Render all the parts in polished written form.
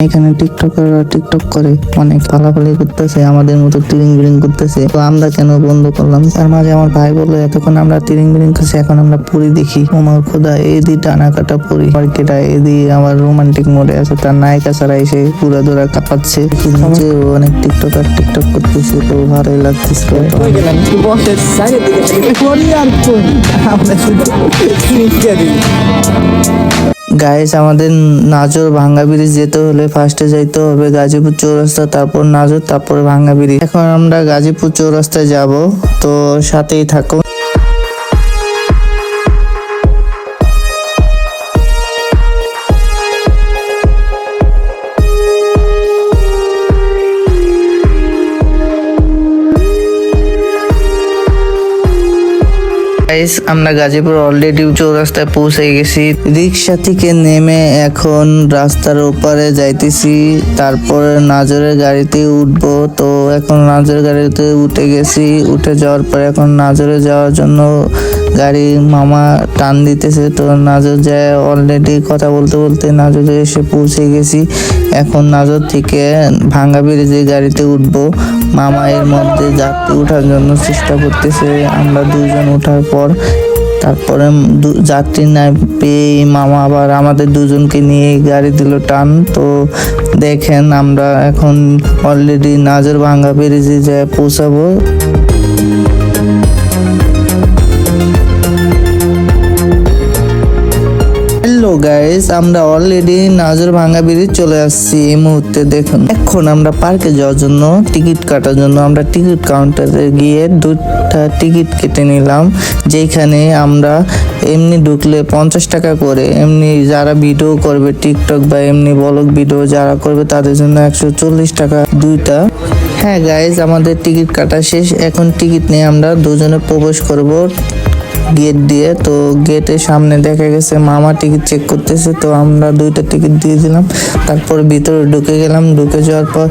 এখানে টিকটকাররা টিকটক করে অনেক ফালাফালি করতেছে, আমাদের মতো টিরিং বিরিং করতেছে। তো আমরা কেন বন্ধ করলাম? তার মাঝে আমার ভাই বললো এতক্ষণ আমরা টিরিং বিরিং করছি, এখন আমরা পুরি দেখি। ওমার খোদা, এদি টানা কাটা পুরি মার্কেটা, এদি আমার রোমান্টিক মোডে আছে, তার নায়িকা ছাড়া এসে পুরা দৌড়া কাঁপাচ্ছে। যে অনেক টিকটকার টিকটক করতেছে, তো ভালোই লাগতেছে। গাইস, আমাদের নাজর ভাঙ্গা ব্রিজ যেতে হলে ফার্স্টে যাইতে হবে গাজীপুর চৌরাস্তা, তারপর নাজর, তারপর ভাঙ্গা ব্রিজ। এখন আমরা গাজীপুর চৌরাস্তায় যাব, তো সাথেই থাকো। আমরা গাজীপুর অলরেডি চৌরাস্তায় পৌঁছে গেছি। রিক্সা থেকে নেমে এখন রাস্তার ওপারে যাইতেছি, তারপরে নাজরের গাড়িতে উঠবো। তো এখন নাজরের গাড়িতে উঠে গেছি, উঠে যাওয়ার পরে এখন নাজরে যাওয়ার জন্য গাড়ি মামা টান দিতেছে। তো নাজর যায়, অলরেডি কথা বলতে বলতে নাজরে এসে পৌঁছে গেছি। এখন নাজর থেকে ভাঙ্গা ব্রিজে গাড়িতে উঠবো। মামা এর মধ্যে যাত্রী ওঠার জন্য চেষ্টা করতেছে। আমরা দুজন ওঠার পর তারপরে যাত্রী না পেয়ে মামা আবার আমাদের দুজনকে নিয়ে গাড়ি দিল টান। তো দেখেন আমরা এখন অলরেডি নাজর ভাঙ্গা ব্রিজে যায় পৌঁছাবো। হ্যালো গাইস, আমরা অলরেডি নাজর ভাঙ্গা ব্রিজ চলে আসছি এই মুহূর্তে। দেখুন, এখন আমরা পার্কে যাওয়ার জন্য টিকিট কাটার জন্য আমরা টিকিট কাউন্টারে গিয়ে 2টা টিকিট কেটে নিলাম। যেখানে আমরা এমনি ঢুকলে 50 টাকা করে, এমনি যারা ভিডিও করবে টিকটক বা এমনি ব্লগ ভিডিও যারা করবে তাদের জন্য 140 টাকা 2টা। হ্যাঁ গাইস, আমাদের টিকিট কাটা শেষ। এখন টিকিট নিয়ে আমরা দুজনে প্রবেশ করব গেট দিয়ে। তো গেটের সামনে দেখা গেছে মামা টিকিট চেক করতেছে, তো আমরা 2টা টিকিট দিয়ে দিলাম। তারপর ভিতরে ঢুকে গেলাম। ঢুকে যাওয়ার পর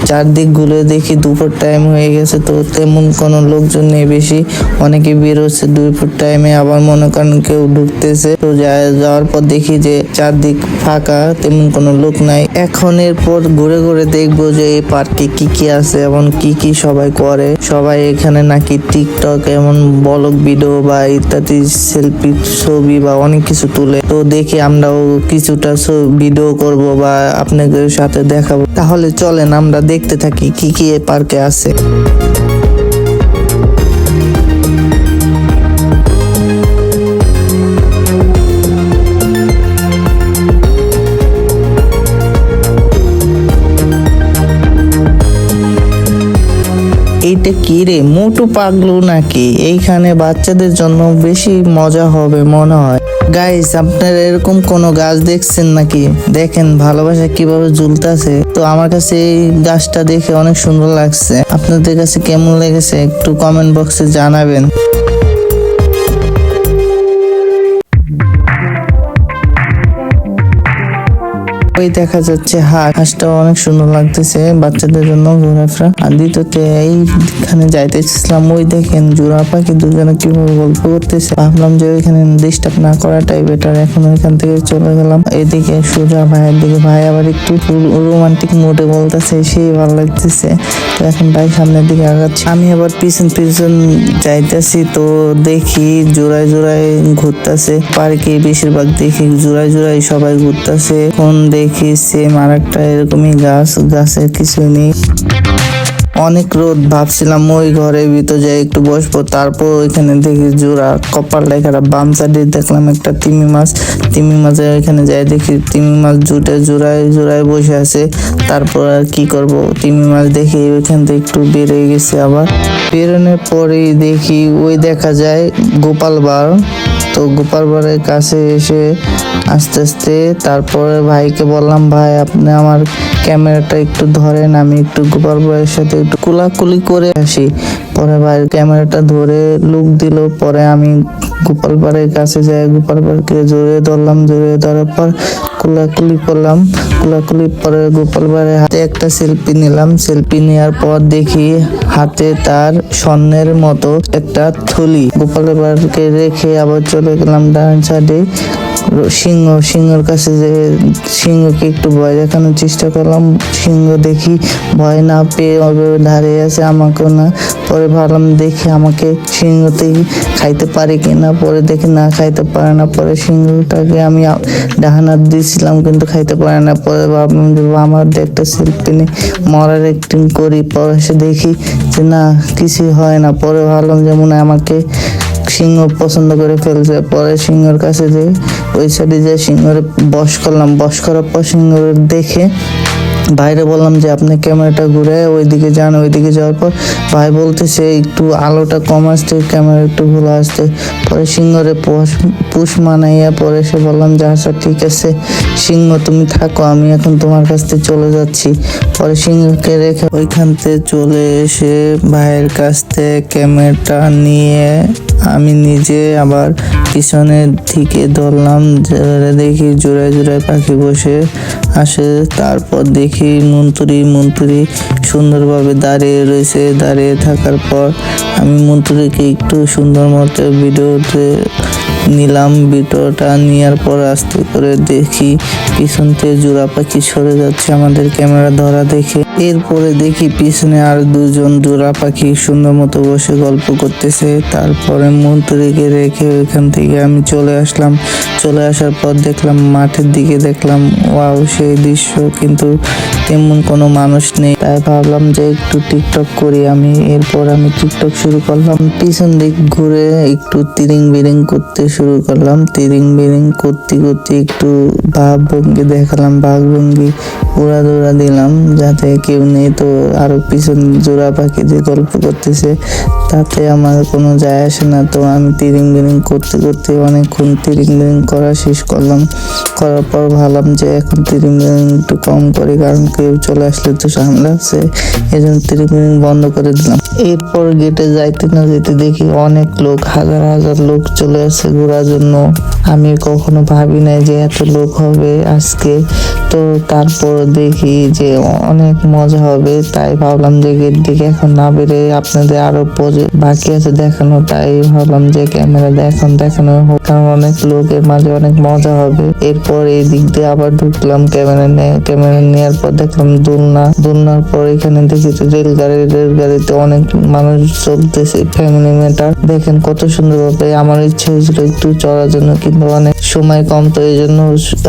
চারদিক ঘুরে দেখি দুপুর টাইম হয়ে গেছে, তো তেমন কোনো লোকজন নেই বেশি, অনেকে বের হচ্ছে দুপুর টাইমে, আবার মনে করেন কেউ ঢুকতেছে। তো যাওয়ার পর দেখি যে চারদিক ফাঁকা, তেমন কোনো লোক নাই। এখন এরপর ঘুরে ঘুরে দেখবো যে এই পার্কে কি কি আছে এবং কি কি সবাই করে। সবাই এখানে নাকি টিকটক এমন ব্লগ ভিডিও বা ইত্যাদি সেলফি ছবি বা অনেক কিছু তুলে। তো দেখি আমরাও কিছুটা ভিডিও করব বা আপনাদের সাথে দেখাবো। তাহলে চলেন আমরা দেখতে থাকি কি কি এই পার্কে আছে। এইটা কি রে, মোটু পাগলু নাকি? এইখানে বাচ্চাদের জন্য বেশি মজা হবে মনে হয়। গাইস, আপনারা এরকম কোনো গাছ দেখছেন নাকি? দেখেন ভালোবাসা কিভাবে ঝুলতেছে। তো আমার কাছে এই গাছটা দেখে অনেক সুন্দর লাগছে। আপনাদের কাছে কেমন লেগেছে একটু কমেন্ট বক্সে জানাবেন। ওই দেখা যাচ্ছে হাঁসটা অনেক সুন্দর লাগতেছে বাচ্চাদের জন্য ঘোরাফেরা। আর দ্বিতীয়তে এইখানে যাইতেছিলাম, ওই দেখেন জোড়া পাখি দুজনে কিভাবে গল্প করতেছে। ভাবলাম যে ওইখানে ডিস্টার্ব না করাটাই বেটার। এখন ওইখান থেকে চলে গেলাম এদিকে সোজা ভাইয়ের দিকে। ভাই আবার একটু রোমান্টিক মোডে বলতেছে, সেই ভালো লাগতেছে। তো এখন ভাই সামনের দিকে আগাচ্ছে, আমি আবার পিছন পিছন যাইতেছি। তো দেখি জোড়ায় জোড়ায় ঘুরতেছে পার্কে, বেশিরভাগ দেখি জোড়ায় জোড়ায় সবাই ঘুরতেছে। এখন দেখি সেম আর একটা এরকমই গাছের কিছুই নেই, অনেক রোদ। ভাবছিলাম ওই ঘরের ভিতর যাই একটু বসবো, তারপর ওইখানে দেখি জোড়া কপাল লেখাটা বাম সাইডে দেখলাম একটা তিমি মাছের ওইখানে যাই দেখি তিমি মাছ জুটে জোড়ায় বসে আছে। তারপর আর কি করব, তিমি মাছ দেখি ওইখান থেকে একটু বেরিয়ে গেছে। আবার বেরোনোর পরেই দেখি ওই দেখা যায় গোপাল বার। তো গোপাল বারের কাছে এসে আস্তে আস্তে তারপরে ভাইকে বললাম, ভাই আপনি আমার ক্যামেরাটা একটু ধরেন, আমি একটু গোপাল ভাইয়ের সাথে একটু কোলাকুলি করে আসি। পরে ভাইয়ের ক্যামেরাটা ধরে লুক দিল। পরে আমি গোপাল ভাইয়ের কাছে যাই, গোপাল ভাইকে জড়িয়ে ধরলাম। জড়িয়ে ধরার পর কোলাকুলি করলাম। কোলাকুলির পরে গোপাল ভাইয়ের হাতে একটা সেলফি নিলাম। সেলফি নেওয়ার পর দেখি হাতে তার স্বর্ণের মতো একটা থলি। গোপাল ভাইকে রেখে আবার চলে চলে গেলাম ডান সাইডে সিংহর কাছে, যে সিংহকে একটু ভয় দেখানোর চেষ্টা করলাম। সিংহ দেখি ভয় না পেয়ে দাঁড়িয়ে আছে, আমাকেও না। পরে ভাবলাম দেখি আমাকে সিংহতে খাইতে পারে কিনা, পরে দেখি না খাইতে পারে না। পরে সিংহটাকে আমি ডাহান হাত দিয়েছিলাম কিন্তু খাইতে পারে না। পরে ভাবলাম যে আমার একটা সেলফি নিয়ে মরার অ্যাক্টিং করি। পরে সে দেখি যে না কিছুই হয় না। পরে ভাবলাম যে মনে হয় আমাকে সিংহ পছন্দ করে ফেলছে। পরে সিংহর কাছে যে ওই সাইডে যে সিংহর বশ করলাম, বশ করার পর সিংহ দেখে ভাইরে বললাম যে আপনি ক্যামেরাটা ঘুরে ওইদিকে যান। ওইদিকে যাওয়ার পর ভাই বলতেছে একটু আলোটা কম আসছে, ক্যামেরা একটু ভালো আসছে। পরে সিংহরে পুষ মানাইয়া পরে সে বললাম যে আচ্ছা ঠিক আছে সিংহ তুমি থাকো, আমি এখন তোমার কাছ থেকে চলে যাচ্ছি। পরে সিংহকে রেখে ওইখান থেকে চলে এসে ভাইয়ের কাছ থেকে ক্যামেরাটা নিয়ে আমি নিজে আবার পিছনের দিকে ধরলাম। দেখি জোড়ায় জোড়ায় পাখি বসে আসে। তারপর দেখি মন্ত্রী সুন্দরভাবে দাঁড়িয়ে রয়েছে। দাঁড়িয়ে থাকার পর আমি মন্ত্রীকে একটু সুন্দর মতো ভিডিওতে নিলাম। ভিডিওটা নেওয়ার পর আস্তে করে দেখি পিছন থেকে জোড়া পাখি সরে যাচ্ছে আমাদের ক্যামেরা ধরা দেখে। এরপরে দেখি পিছনে আর দুজন জোড়া পাখি সুন্দর মতো বসে গল্প করতেছে। তারপরে মন্ত্রীকে রেখে ওইখান থেকে আমি চলে আসলাম। চলে আসার পর দেখলাম মাঠের দিকে, দেখলাম ওয়াও সেই দৃশ্য, কিন্তু তেমন কোনো মানুষ নেই। তাই ভাবলাম যে একটু টিকটক করি আমি। এরপর আমি টিকটক শুরু করলাম। পিছন দিক ঘুরে একটু তিরিং বিরিং করতে শুরু করলাম। তিরিং বিরিং করতে করতে একটু ভাব ভঙ্গি দেখালাম, ভাব ভঙ্গি উড়া দিলাম যাতে কেউ নেই। তো আরো পিছন জোড়া পাখি যে গল্প করতেছে তাতে আমার কোনো যায় আসে না। তো আমি তিরিং বিরিং করতে করতে অনেকক্ষণ তিরিং বিরিং করা শেষ করলাম। করার পর ভাবলাম যে এখন তিরিং বিরিং একটু কম করি, কারণ কেউ চলে আসলে তো সামনে আছে, এই জন্য তিরিং বিরিং বন্ধ করে দিলাম। এরপর গেটে যাইতে না যেতে দেখি অনেক লোক, হাজার হাজার লোক চলে আসে ঘোরার জন্য। আমি কখনো ভাবি নাই যে এত লোক হবে আজকে। তো তারপর দেখি যে অনেক মজা হবে, তাই ভাবলাম যে গেট দিকে এখন না বেরে আপনাদের আরো বাকি আছে দেখানো। তাই ভাবলাম যে ক্যামেরা দেখানো হোক, কারণ অনেক লোকের মাঝে অনেক মজা হবে। এরপর এই দিক দিয়ে আবার ঢুকলাম ক্যামেরা নেওয়ার পর দেখলাম দোলনার পর এখানে দেখি রেলগাড়িতে অনেক মানুষ চলতেছে। ফ্যামিলি ম্যাটার দেখেন কত সুন্দর ভাবে। আমার ইচ্ছা হয়েছিল একটু চড়ার জন্য, কিন্তু অনেক সময় কম, তো এই জন্য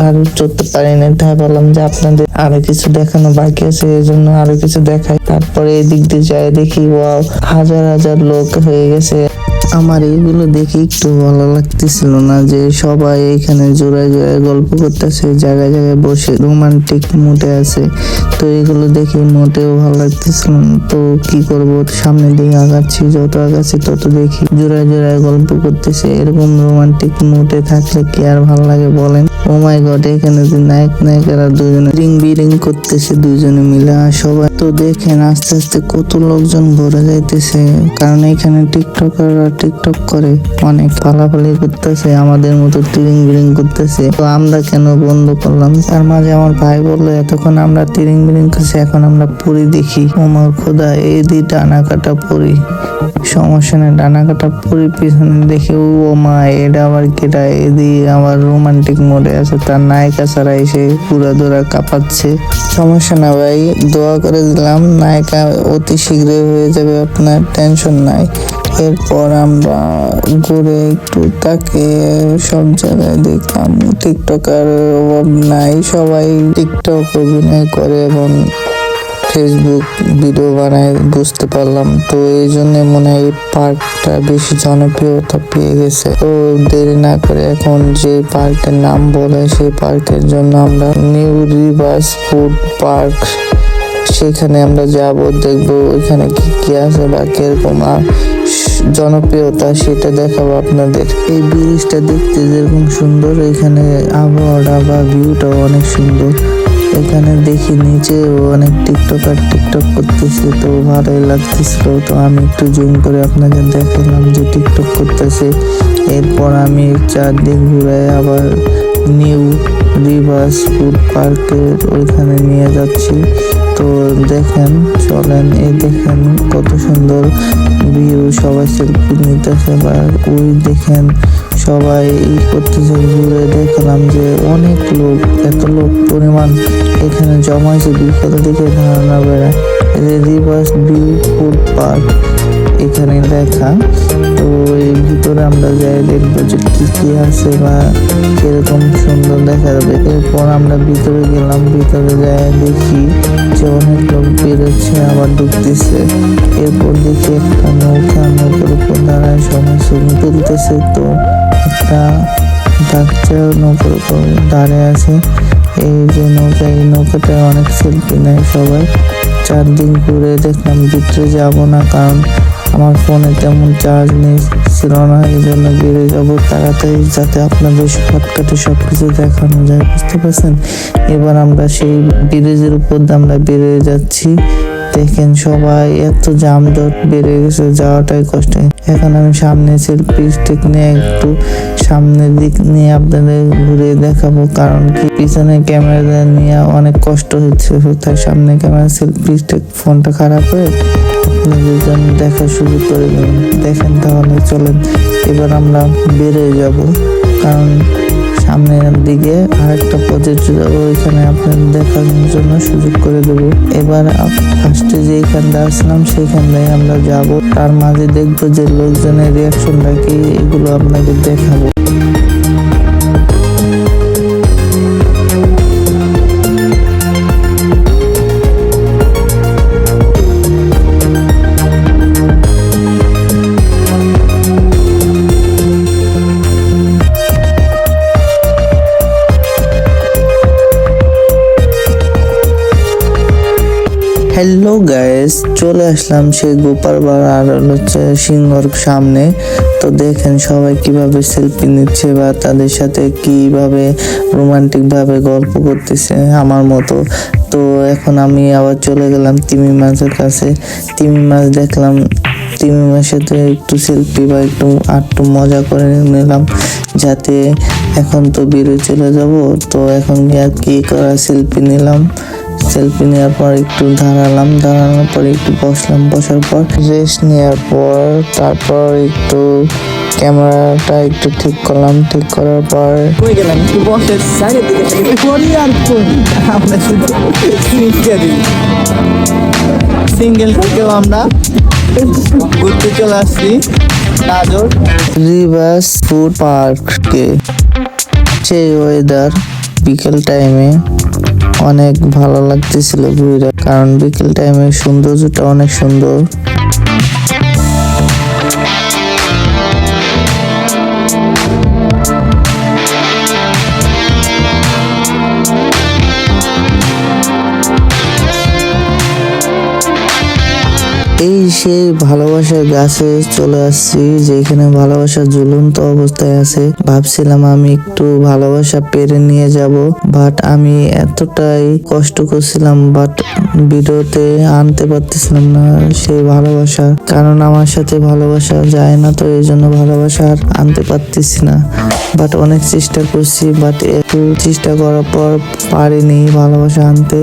আর চড়তে পারিনি। তাই বললাম যে আপনাদের আরো কিছু দেখানো বাকি আছে, এই জন্য আরো কিছু দেখাই। তারপরে এই দিক দিয়ে যাই দেখি ওয়াও হাজার হাজার লোক হয়ে গেছে। আমার এইগুলো দেখে একটু ভালো লাগতেছিল না যে সবাই এখানে জোড়ায় গল্প করতেছে, জায়গায় জায়গায় বসে রোমান্টিক মুডে আছে। তো এগুলো দেখে মোটেও ভালো লাগতেছিল না। তো কি করব, সামনের দিকে আগাচ্ছি, যত আগাচ্ছি তত দেখি জোড়ায় গল্প করতেছে। এরকম রোমান্টিক মুডে থাকলে কি আর ভালো লাগে বলেন? ও মাই গড, এখানে যে নায়িকারা দুজনে বিরিং করতেছে দুজনে মিলে। আর সবাই তো দেখেন আস্তে আস্তে কত লোকজন ভরে যাইতেছে, কারণ এখানে টিকটকাররা টিকটক করে অনেক ফালাফালি করতেছে, আমাদের মতো তিরিং বিরিং করতেছে। তো আমরা কেন বন্ধ করলাম? তার মাঝে আমার ভাই বললো এতক্ষণ আমরা তিরিং বিরিং করছি, এখন আমরা পুরি দেখি। ওমর খোদা, এই দি ডানা কাটা পুরি, সমস্যা নেই, ডানা কাটা পুরি পিছনে দেখে ও মা এটা আবার কেটা, এদি আবার রোমান্টিক মোডে আছে, তার নায়িকা ছাড়া এসে পুরা দৌড়া কাঁপাচ্ছে। সমস্যা না ভাই, দোয়া করে দিলাম, নায়িকা অতি শীঘ্রই হয়ে যাবে, আপনার টেনশন নাই। এরপর আমরা ঘুরে একটু তাকে সব জায়গায় দেখলাম টিকটকার অভাব নাই, সবাই টিকটক অভিনয় করে এবং ফেসবুক ভিডিও বানায়, বুঝতে পারলাম। তো এই জন্য মনে হয় এই পার্কটা বেশি জনপ্রিয়তা পেয়ে গেছে। তো দেরি না করে এখন যে পার্কের নাম বলে সেই পার্কের জন্য আমরা নিউ রিভার্স ফুড পার্ক, সেখানে আমরা যাব, দেখবো ওইখানে কি কি আছে বা কিরকম জনপ্রিয়তা সেটা দেখাবো আপনাদের। এই ব্রিজটা দেখতে যেরকম সুন্দর, এখানে আবহাওয়াটা বা ভিউটাও অনেক সুন্দর। এখানে দেখি নিচে অনেক টিকটকার টিকটক করতেছে, তো ভালোই লাগতেছিল। তো আমি একটু জুম করে আপনাকে দেখালাম যে টিকটক করতেছে। এরপর আমি চারদিক ঘুরে আবার নিউ রিভার্স ফুড পার্কের ওইখানে নিয়ে যাচ্ছি। তো দেখেন, চলেন, এই দেখেন কত সুন্দর ভিউ, সবাই সেলফি নিতেছে। বা ওই দেখেন সবাই করতেছে, ঘুরে দেখলাম যে অনেক লোক, এত লোক পরিমাণ এখানে জমা হয়েছে। বিকেল দিকে ধারণা বেড়ায় রিভার্স ভিউ ফুড পার্ক এখানে দেখা। তো এর ভিতরে আমরা যাই দেখবো যে কি কি আছে বা কিরকম সুন্দর দেখা যাবে। এরপর আমরা ভিতরে গেলাম, ভিতরে যাই দেখি যে অনেক লোক বেরোচ্ছে আবার ঢুকতেছে। এরপর দেখি একটা নৌকার উপর দাঁড়ায় সবাই ছবি তুলতেছে। তো একটা বাচ্চা নৌকার উপর দাঁড়িয়ে আছে। এই যে নৌকা, এই নৌকাটায় অনেক সেলফি নেয় সবাই। 4 দিন ঘুরে দেখলাম, ভিতরে যাব না কারণ আমার ফোনে তেমন চার্জ নেই ছিল না, এই জন্য বেরিয়ে যাবো তাড়াতাড়ি যাতে আপনাদের শর্টকাটে সবকিছু দেখানো যায়, বুঝতে পারছেন। এবার আমরা সেই ব্রিজের উপর দিয়ে আমরা বেরিয়ে যাচ্ছি। দেখেন সবাই এত যানজট বেড়ে গেছে, যাওয়াটাই কষ্ট। এখন আমি সামনে সেলফি স্টিক নিয়ে একটু সামনের দিক নিয়ে আপনাদের ঘুরে দেখাবো, কারণ কি পিছনে ক্যামেরা নিয়ে অনেক কষ্ট হচ্ছে, তাই সামনে ক্যামেরা সেলফি স্টিক ফোনটা খারাপ হয়ে আপনাদের জন্য দেখা শুরু করে দেবেন। দেখেন তাহলে চলেন এবার আমরা বেরিয়ে যাব, কারণ সামনের দিকে আরেকটা প্রজেক্ট যাবো, ওইখানে আপনাদের দেখানোর জন্য সুযোগ করে দেবো। এবার ফার্স্টে যেখানটা আসলাম সেইখানটায় আমরা যাব, তার মাঝে দেখবো যে লোকজনের রিয়াকশনটা কি, এগুলো আপনাকে দেখাবো। হ্যালো গাইস, চলে আসলাম সেই গোপালপাড়া আর হচ্ছে সিংহর সামনে। তো দেখেন সবাই কিভাবে সেলফি নিচ্ছে বা তাদের সাথে কিভাবে রোমান্টিক ভাবে গল্প করতেছে আমার মতো। তো এখন আমি আবার চলে গেলাম তিমি মাছের কাছে। তিমি মাছ দেখলাম, তিমি মাছের সাথে একটু সেলফি বা একটু মজা করে নিলাম, যাতে এখন তো বেরিয়ে চলে যাব। তো এখন আর কি করা, সেলফি নিলাম। সেলফি নেওয়ার পর একটু দাঁড়ানোর পর একটু বসলাম, বসার পর রেস্ট নেওয়ার পর তারপর একটু ক্যামেরাটা একটু ঠিক করলাম। ঠিক করার পর গেলাম একটু বসে সাইডের দিকে করি আর করি আমরা শুধু সিঙ্গেল থেকেও আমরা ঘুরতে চলে আসছি গাজর রিভার্স ফুড পার্কে। সেই ওয়েদার বিকেল টাইমে অনেক ভালো লাগতেছিল ঘুরে, কারণ বিকেল টাইমে সৌন্দর্যটা অনেক সুন্দর। এই সেই ভালোবাসার গাছে চলে আসছি, যেখানে ভালোবাসা ঝুলন্ত অবস্থায় আছে। ভাবছিলাম আমি একটু ভালোবাসা পেরে নিয়ে যাব, বাট আমি এতটাই কষ্ট করছিলাম, বাট ভিডিওতে আনতে পারতেছিলাম না সেই ভালোবাসা, কারণ আমার সাথে ভালোবাসা যায় না, তো এই জন্য ভালোবাসা আর আনতে পারতেছি না। বাট অনেক চেষ্টা করছি, বাট একটু চেষ্টা করার পর পারিনি ভালোবাসা আনতে।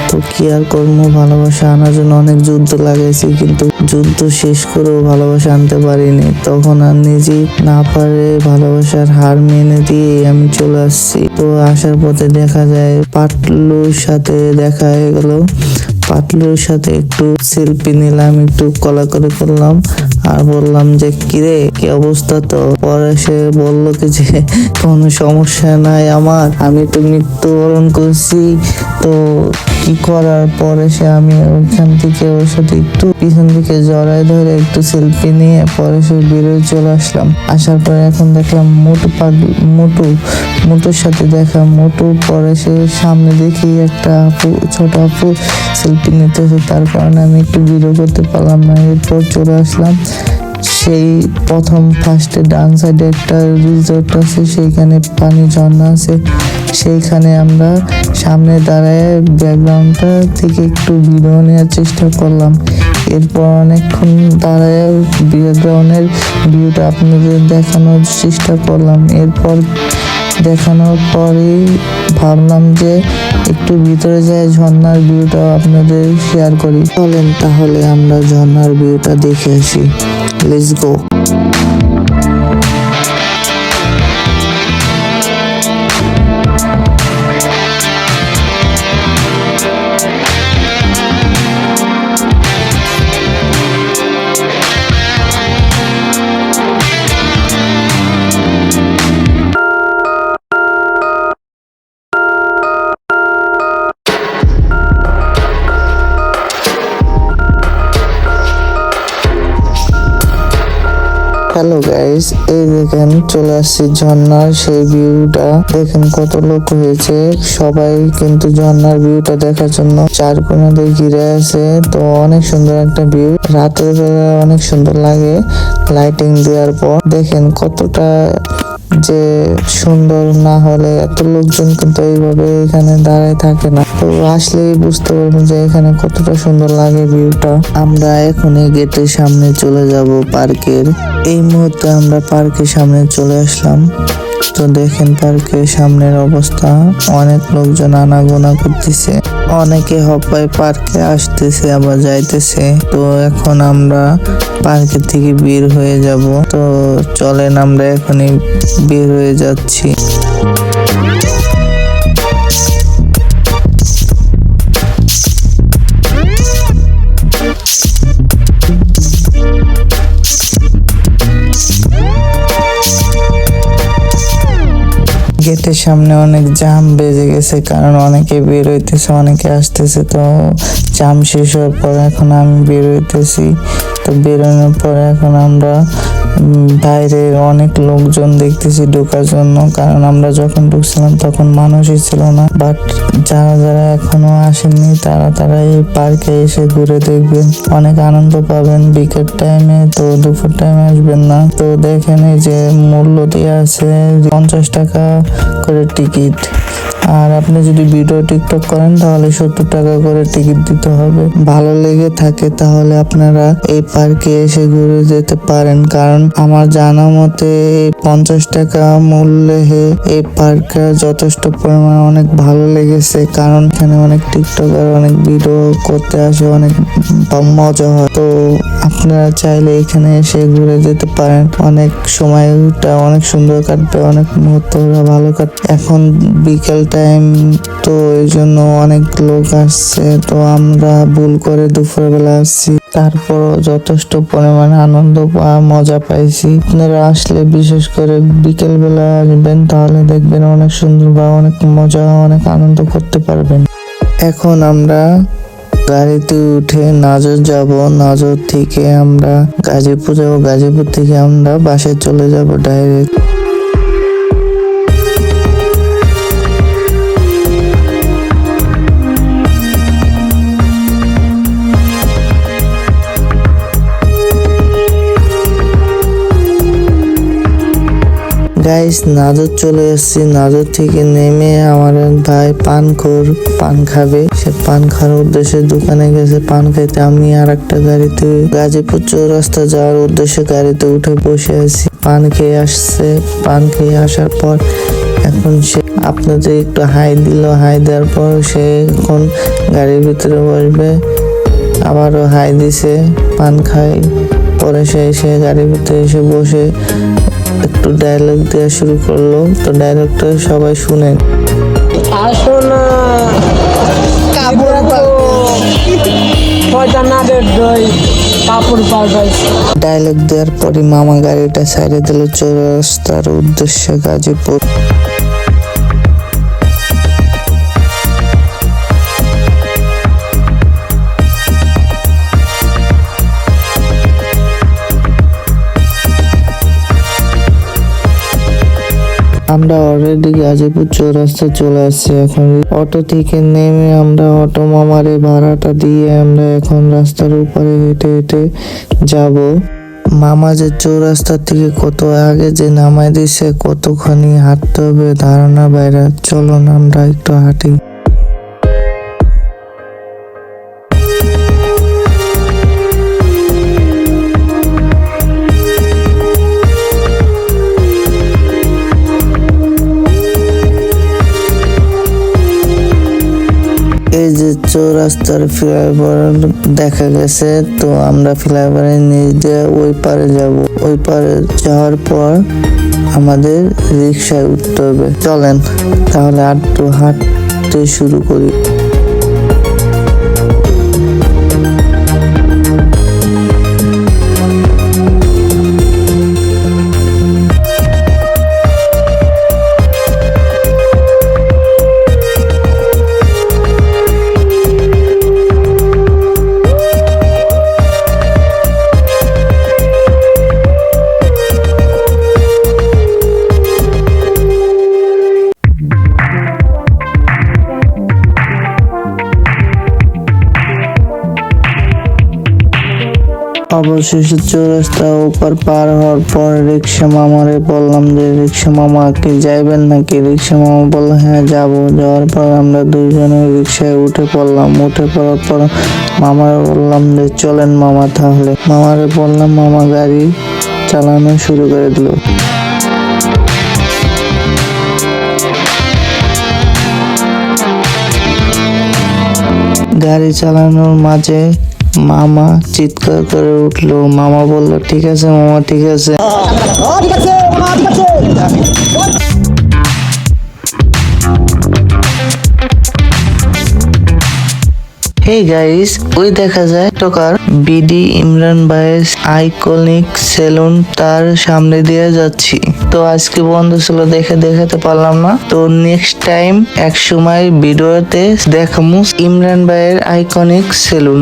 তো কি আর করবো, ভালোবাসা আনার জন্য অনেক যুদ্ধ লাগাইছি, কিন্তু যুদ্ধ শেষ করেও ভালোবাসা আনতে পারিনি। তখন আর নিজেই না পারে ভালোবাসার হার মেনে দিয়ে আমি চলে আসছি। তো আসার পথে দেখা যায় পাটলুর সাথে দেখা হয়ে গেল। পাটলুর সাথে একটু সেলফি নিলাম, একটু কলাকলি করলাম আর বললাম যে কিরে কি অবস্থা। তো পরে সে বললো কি যে কোনো সমস্যা নাই আমার, আমি তো মৃত্যুবরণ করছি। তো কি করার পরে সে আমি ওইখান থেকে ওর সাথে একটু পিছন দিকে জড়াই ধরে একটু সেলফি নিয়ে পরে সে বেরোয় চলে আসলাম। আসার পরে এখন দেখলাম মোটুর সাথে দেখা। মোটু পরে সে সামনে দেখি একটা আপু, ছোট আপু সেলফি নিতেছে, তার কারণে আমি একটু ভিডিও করতে পারলাম না। এরপর চলে আসলাম সেই প্রথম ফার্স্টে ডান সাইডে একটা রিসোর্ট আছে, সেইখানে পানি ঝর্ণা আছে। সেইখানে আমরা সামনে দাঁড়ায় ব্যাকগ্রাউন্ডটা থেকে একটু ভিডিও নেওয়ার চেষ্টা করলাম। এরপর অনেকক্ষণ দাঁড়ায় ব্যাকগ্রাউন্ডের ভিউটা আপনাদের দেখানোর চেষ্টা করলাম। এরপর দেখানোর পরেই ভাবলাম যে একটু ভিতরে যাই, ঝর্ণার ভিউটা আপনাদের শেয়ার করি। চলেন তাহলে আমরা ঝর্ণার ভিউটা দেখে আসি। Let's go. হ্যালো গাইস, এই দেখেন চলে আসছি ঝর্ণার সেই ভিউটা। দেখেন কত লোক হয়েছে, সবাই কিন্তু ঝর্ণার ভিউটা দেখার জন্য চার কোণা দিয়ে ঘিরে আছে। তো অনেক সুন্দর একটা ভিউ, রাতের বেলা অনেক সুন্দর লাগে লাইটিং দেওয়ার পর। দেখেন কতটা যে সুন্দর, না হলে এত লোকজন কিন্তু এইভাবে এখানে দাঁড়ায় থাকে না। তো আসলেই বুঝতে পারবেন যে এখানে কতটা সুন্দর লাগে ভিউটা। আমরা এখন এই গেটের সামনে চলে যাব পার্কের। এই মুহূর্তে আমরা পার্কের সামনে চলে আসলাম। তো দেখেন পার্কের সামনের অবস্থা, অনেক লোকজন আনাগোনা করতেছে, অনেকে হপায় পার্কে আসতেছে আবার যাইতেছে। তো এখন আমরা পার্কের থেকে বের হয়ে যাব। তো চলেন আমরা এখনই বের হয়ে যাচ্ছি। গেটের সামনে অনেক জাম বেজে গেছে, কারণ অনেকে বের হইতেছে, অনেকে আসতেছে। তো জাম শেষ হওয়ার পর এখন আমি বের হইতেছি। তো বেরোনোর পরে এখন আমরা বাইরে অনেক লোকজন দেখতেছি ঢোকার জন্য, কারণ আমরা যখন ঢুকছিলাম তখন মানুষই ছিল না। বাট যারা যারা এখনো আসেননি তারা এই পার্কে এসে ঘুরে দেখবেন, অনেক আনন্দ পাবেন বিকেল টাইমে। তো দুপুর টাইমে আসবেন না। তো দেখেন এই যে মূল্য দিয়ে আছে 50 টাকা করে টিকিট, আর আপনি যদি ভিডিও টিকটক করেন তাহলে 70 টাকা করে টিকিট দিতে হবে। ভালো লেগে থাকে তাহলে আপনারা এই পার্কে এসে ঘুরে যেতে পারেন, কারণ আমার জানা মতে 50 টাকা মূল্যে এই পার্কে যথেষ্ট পরিমাণে অনেক ভালো লেগেছে, কারণ এখানে অনেক টিকটকার অনেক ভিডিও করতে আসে, অনেক মজা হয়। তো আপনারা চাইলে এখানে এসে ঘুরে যেতে পারেন, অনেক সময়টা অনেক সুন্দর কাটবে, অনেক মুহূর্তটা ভালো কাটবে। এখন বিকেল টাইম, তো এই জন্য অনেক লোক আসছে। তো আমরা ভুল করে দুপুরবেলা আসছি, তারপরও যথেষ্ট পরিমাণে আনন্দ মজা পাইছি। আপনারা আসলে বিশেষ করে বিকেল বেলা আসবেন, তাহলে দেখবেন অনেক সুন্দর বা অনেক মজা, অনেক আনন্দ করতে পারবেন। এখন আমরা গাড়িতে উঠে নাজর যাব, নাজর থেকে আমরা গাজীপুর যাব, গাজীপুর থেকে আমরা বাসায় চলে যাব ডাইরেক্ট। গাইস নাজর চলে এসেছি। নাজর থেকে নেমে আমার এক ভাই পান খাবে, সে পান খাওয়ার উদ্দেশ্যে দোকানে গেছে পান খাইতে। আমি আর একটা গাড়িতে গাজীপুর চৌরাস্তা যাওয়ার উদ্দেশ্যে গাড়িতে উঠে বসে আছি। পান খেয়ে আসছে, পান খেয়ে আসার পর এখন সে আপনাদের একটু হাই দিল, হাই দেওয়ার পর সে এখন গাড়ির ভিতরে বসবে। আবারও হাই দিছে, পান খাই পরে সে গাড়ির ভিতরে এসে বসে একটু ডায়লগ দেওয়া শুরু করলো। তো ডায়লগটা সবাই শুনেন। আসো না কাপড় পাল্টাইছে। ডায়লগ দেওয়ার পরে মামা গাড়িটা সাইডে দিল চৌরাস্তার উদ্দেশ্যে গাজীপুর। আমরা অলরেডি গাজীপুর চৌরাস্তা চলে আসছি। এখন অটো থেকে নেমে আমরা অটো মামারে ভাড়াটা দিয়ে আমরা এখন রাস্তার উপরে হেঁটে হেঁটে যাব। মামা যে চৌরাস্তা থেকে কত আগে যে নামাই দিছে, কতখানি হাঁটতে হবে ধারণা বাইরে। চলুন আমরা একটু হাঁটি। এই যে চৌরাস্তার ফ্লাইওভার দেখা গেছে। তো আমরা ফ্লাইওভারের নিচ দিয়ে ওই পারে যাব। ওই পারে যাওয়ার পর আমাদের রিক্সায় উঠতে হবে। চলেন তাহলে একটু হাঁটতে শুরু করি। অবশেষে চৌরাস্তা ওপার পার হওয়ার পর রিক্সা মামারে বললাম যে রিক্সা মামা কি যাইবেন নাকি? রিক্সা মামা বললো হ্যাঁ যাবো। যাওয়ার পর আমরা দুইজনে রিক্সায় উঠে পড়লাম। উঠে পড়ার পর মামারে বললাম যে চলেন মামা তাহলে। মামারে বললাম, মামা গাড়ি চালানো শুরু করে দিল। গাড়ি চালানোর মাঝে মামা চিৎকার করে উঠলো। মামা বলল ঠিক আছে মামা ঠিক আছে। হেই গাইস, ওই দেখা যায় টোকার বিডি ইমরান ভাইয়ের আইকনিক সেলুন, তার সামনে দিয়ে যাচ্ছি। তো আজকে বন্ধ ছিল দেখে দেখাতে পারলাম না। তো নেক্সট টাইম এক সময় ভিডিওতে দেখামু ইমরান ভাইয়ের আইকনিক সেলুন।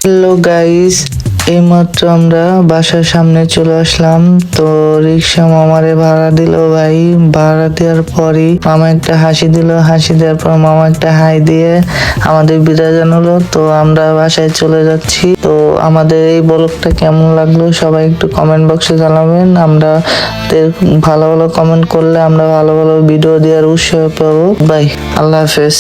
হ্যালো গাইস, এইমাত্র আমরা বাসার সামনে চলে আসলাম। তো রিক্সা মামারে ভাড়া দিল ভাই। ভাড়া দেওয়ার পরই মামা একটা হাসি দিল। হাসি দেওয়ার পর মামা একটা হাই দিয়ে আমাদের বিদায় জানালো। তো আমরা বাসায় চলে যাচ্ছি। তো আমাদের এই ব্লগটা কেমন লাগলো সবাই একটু কমেন্ট বক্সে জানাবেন। আমরা ভালো ভালো কমেন্ট করলে আমরা ভালো ভালো ভিডিও দেওয়ার উৎসাহ পাবো। বাই, আল্লাহ হাফেজ।